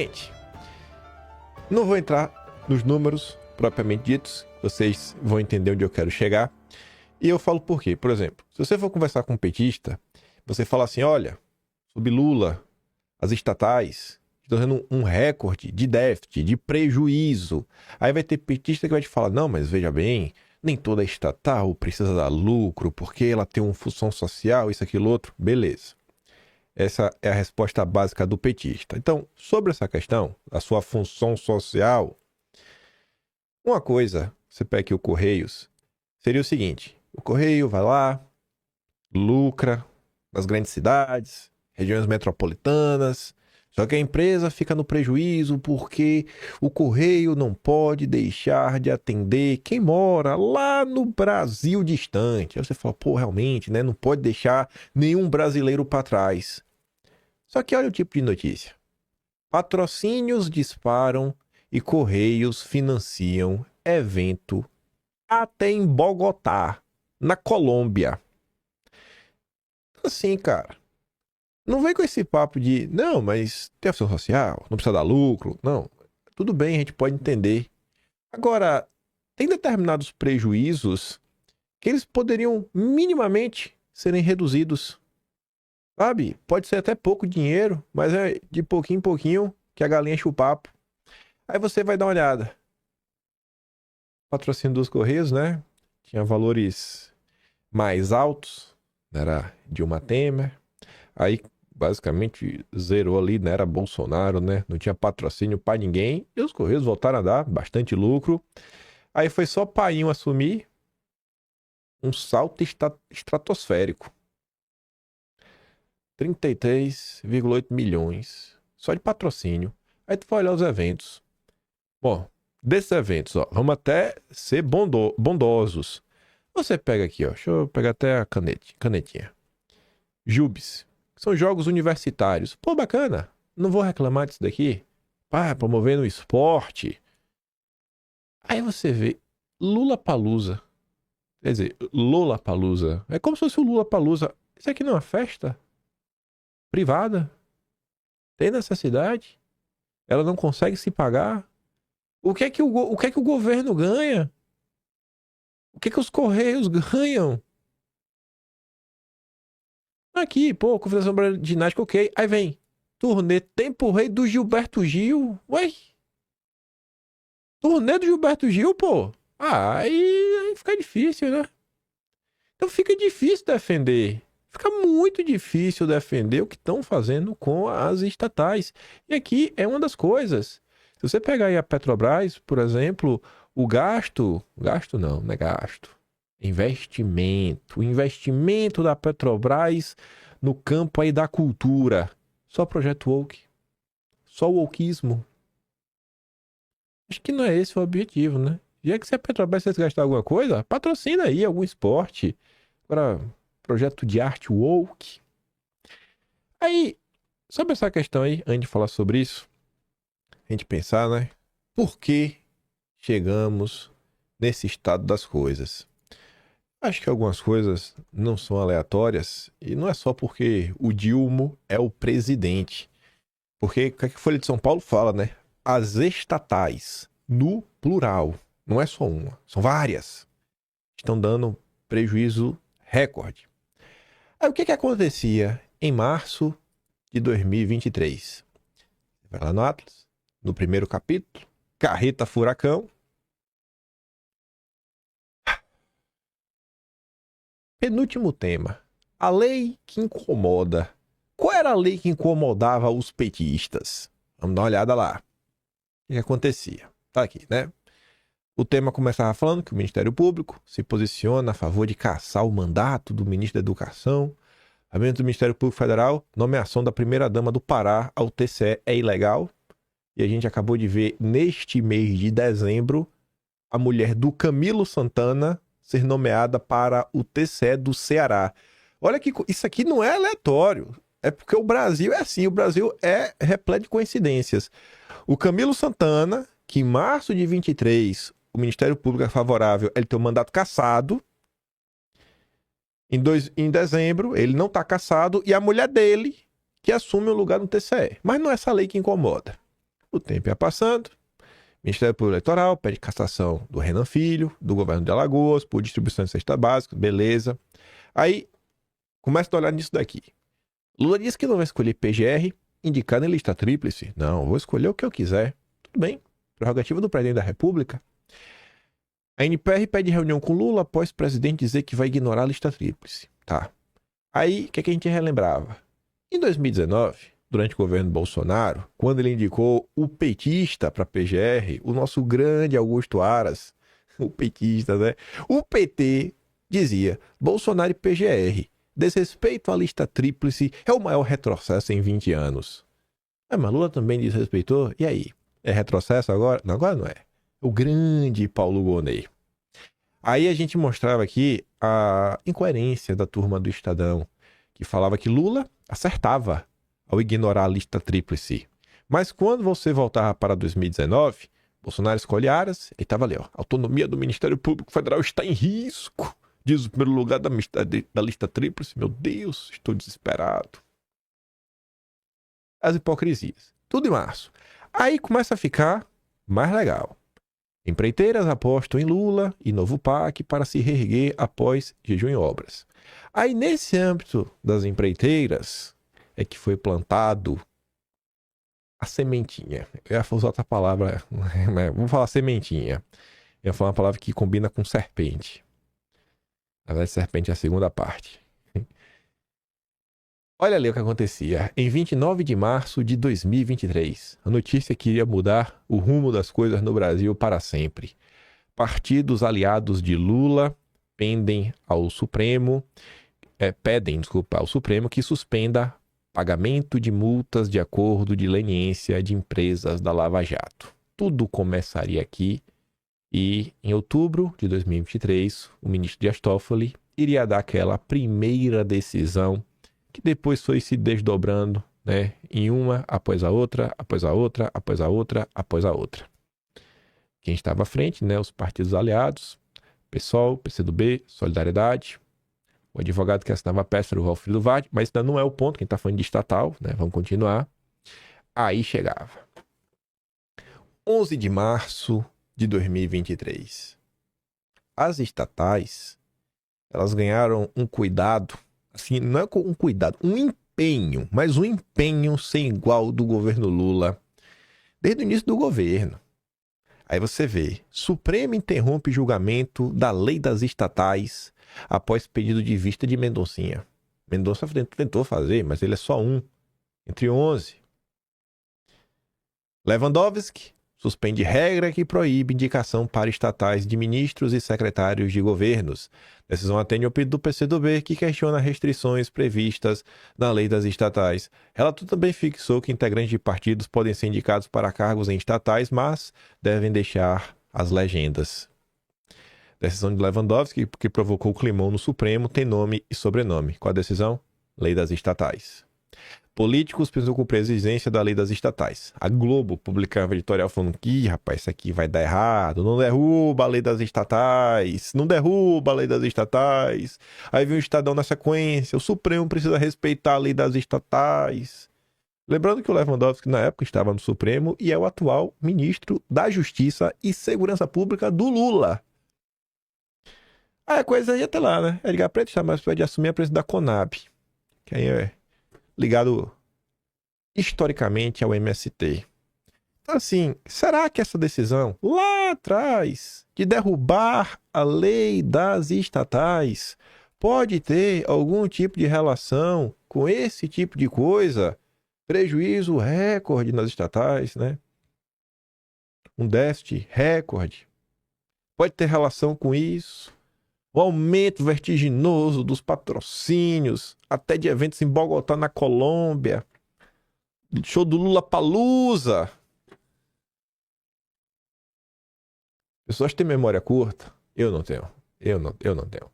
Gente, não vou entrar nos números propriamente ditos, vocês vão entender onde eu quero chegar. E eu falo por quê. Por exemplo, se você for conversar com um petista, você fala assim, olha, sobre Lula, as estatais estão tendo um recorde de déficit, de prejuízo. Aí vai ter petista que vai te falar, não, mas veja bem, nem toda estatal precisa dar lucro, porque ela tem uma função social, isso, aquilo, outro. Beleza. Essa é a resposta básica do petista. Então, sobre essa questão, a sua função social, uma coisa, você pega aqui o Correios, seria o seguinte, o Correio vai lá, lucra nas grandes cidades, regiões metropolitanas, só que a empresa fica no prejuízo porque o Correio não pode deixar de atender quem mora lá no Brasil distante. Aí você fala, pô, realmente, né? Não pode deixar nenhum brasileiro para trás. Só que olha o tipo de notícia. Patrocínios disparam e Correios financiam evento até em Bogotá, na Colômbia. Assim, cara, não vem com esse papo de, não, mas tem ação social, não precisa dar lucro. Não, tudo bem, a gente pode entender. Agora, tem determinados prejuízos que eles poderiam minimamente serem reduzidos. Sabe? Pode ser até pouco dinheiro, mas é de pouquinho em pouquinho que a galinha enche o papo. Aí você vai dar uma olhada. Patrocínio dos Correios, né? Tinha valores mais altos, era Dilma Temer. Aí, basicamente, zerou ali, né? Era Bolsonaro, né? Não tinha patrocínio pra ninguém. E os Correios voltaram a dar bastante lucro. Aí foi só Painho assumir um salto estratosférico. 33,8 milhões. Só de patrocínio. Aí tu vai olhar os eventos. Bom, desses eventos, ó, vamos até ser bondosos. Você pega aqui, ó. Deixa eu pegar até a canetinha. JUBs. São jogos universitários. Pô, bacana. Não vou reclamar disso daqui. Pá, promovendo o esporte. Aí você vê Lulapalooza. Quer dizer, Lollapalooza. É como se fosse o Lulapalooza. Isso aqui não é uma festa privada? Tem necessidade? Ela não consegue se pagar? O que é que o governo ganha? O que é que os Correios ganham? Aqui, pô, Confederação Brasileira de Ginástica, ok. Aí vem, turnê Tempo Rei do Gilberto Gil. Ué? Turnê do Gilberto Gil, pô? Ah, aí fica difícil, né? Então fica difícil defender. Fica muito difícil defender o que estão fazendo com as estatais. E aqui é uma das coisas. Se você pegar aí a Petrobras, por exemplo, o gasto não é gasto. Investimento. O investimento da Petrobras no campo aí da cultura. Só projeto woke. Só o wokeismo. Acho que não é esse o objetivo, né? Já que se a Petrobras quer gastar alguma coisa, patrocina aí algum esporte. Agora, projeto de arte woke. Aí, sobre essa questão aí, antes de falar sobre isso, a gente pensar, né? Por que chegamos nesse estado das coisas? Acho que algumas coisas não são aleatórias e não é só porque o Dilma é o presidente. Porque o que a Folha de São Paulo fala, né? As estatais, no plural, não é só uma, são várias, estão dando prejuízo recorde. Aí o que acontecia em março de 2023? Vai lá no Atlas, no primeiro capítulo, Carreta Furacão. Penúltimo tema, a lei que incomoda. Qual era a lei que incomodava os petistas? Vamos dar uma olhada lá. O que acontecia? Tá aqui, né? O tema começava falando que o Ministério Público se posiciona a favor de cassar o mandato do ministro da Educação. A do Ministério Público Federal, nomeação da primeira-dama do Pará ao TCE é ilegal. E a gente acabou de ver, neste mês de dezembro, a mulher do Camilo Santana ser nomeada para o TCE do Ceará. Olha que isso aqui não é aleatório. É porque o Brasil é assim, o Brasil é repleto de coincidências. O Camilo Santana, que em março de 23 o Ministério Público é favorável, ele tem o mandato cassado. Em dezembro, ele não está cassado e a mulher dele que assume o lugar no TCE. Mas não é essa lei que incomoda. O tempo ia passando. Ministério Público Eleitoral pede cassação do Renan Filho, do governo de Alagoas, por distribuição de cesta básica, beleza. Aí, começa a olhar nisso daqui. Lula disse que não vai escolher PGR, indicando em lista tríplice. Não, vou escolher o que eu quiser. Tudo bem, prerrogativa do presidente da República. A NPR pede reunião com Lula após o presidente dizer que vai ignorar a lista tríplice. Tá. Aí, o que a gente relembrava? Em 2019, durante o governo Bolsonaro, quando ele indicou o petista para a PGR, o nosso grande Augusto Aras, o petista, né? O PT dizia, Bolsonaro e PGR, desrespeito à lista tríplice é o maior retrocesso em 20 anos. Mas Lula também desrespeitou? E aí? É retrocesso agora? Não, agora não é. O grande Paulo Gonet. Aí a gente mostrava aqui a incoerência da turma do Estadão, que falava que Lula acertava ao ignorar a lista tríplice. Mas quando você voltava para 2019, Bolsonaro escolhe Aras e estava ali, ó, a autonomia do Ministério Público Federal está em risco, diz o primeiro lugar da lista tríplice. Meu Deus, estou desesperado. As hipocrisias. Tudo em março. Aí começa a ficar mais legal. Empreiteiras apostam em Lula e novo PAC para se reerguer após jejum em obras. Aí, nesse âmbito das empreiteiras, é que foi plantado a sementinha. Eu ia usar outra palavra, vou falar sementinha. Eu ia falar uma palavra que combina com serpente. Na verdade, serpente é a segunda parte. Olha ali o que acontecia. Em 29 de março de 2023, a notícia que iria mudar o rumo das coisas no Brasil para sempre. Partidos aliados de Lula pedem ao Supremo que suspenda pagamento de multas de acordo de leniência de empresas da Lava Jato. Tudo começaria aqui e, em outubro de 2023, o ministro Dias Toffoli iria dar aquela primeira decisão que depois foi se desdobrando, né, em uma após a outra, após a outra, após a outra, após a outra. Quem estava à frente, né, os partidos aliados, PSOL, PCdoB, Solidariedade, o advogado que assinava a peça era o Valfrido Vade, mas ainda não é o ponto, quem está falando de estatal, né, vamos continuar. Aí chegava. 11 de março de 2023. As estatais, elas ganharam um cuidado, assim, não é um cuidado, um empenho, mas um empenho sem igual do governo Lula, desde o início do governo. Aí você vê, Supremo interrompe julgamento da lei das estatais após pedido de vista de Mendoncinha. Mendonça tentou fazer, mas ele é só um, entre 11. Lewandowski suspende regra que proíbe indicação para estatais de ministros e secretários de governos. Decisão atende ao pedido do PCdoB, que questiona restrições previstas na lei das estatais. Relator também fixou que integrantes de partidos podem ser indicados para cargos em estatais, mas devem deixar as legendas. Decisão de Lewandowski, que provocou o climão no Supremo, tem nome e sobrenome. Qual a decisão? Lei das estatais. Políticos pensam com presidência da lei das estatais. A Globo publicava editorial falando que, rapaz, isso aqui vai dar errado, não derruba a lei das estatais, não derruba a lei das estatais. Aí vem o Estadão na sequência, o Supremo precisa respeitar a lei das estatais. Lembrando que o Lewandowski, na época, estava no Supremo e é o atual ministro da Justiça e Segurança Pública do Lula. Aí a coisa ia até lá, né? Edgar Preto está mais perto de assumir a presidência da Conab, que aí é ligado historicamente ao MST. Então, assim, será que essa decisão lá atrás de derrubar a lei das estatais pode ter algum tipo de relação com esse tipo de coisa? Prejuízo recorde nas estatais, né? Um déficit recorde. Pode ter relação com isso? O aumento vertiginoso dos patrocínios, até de eventos em Bogotá, na Colômbia. Show do Lollapalooza. Pessoas têm memória curta? Eu não tenho. Eu não tenho.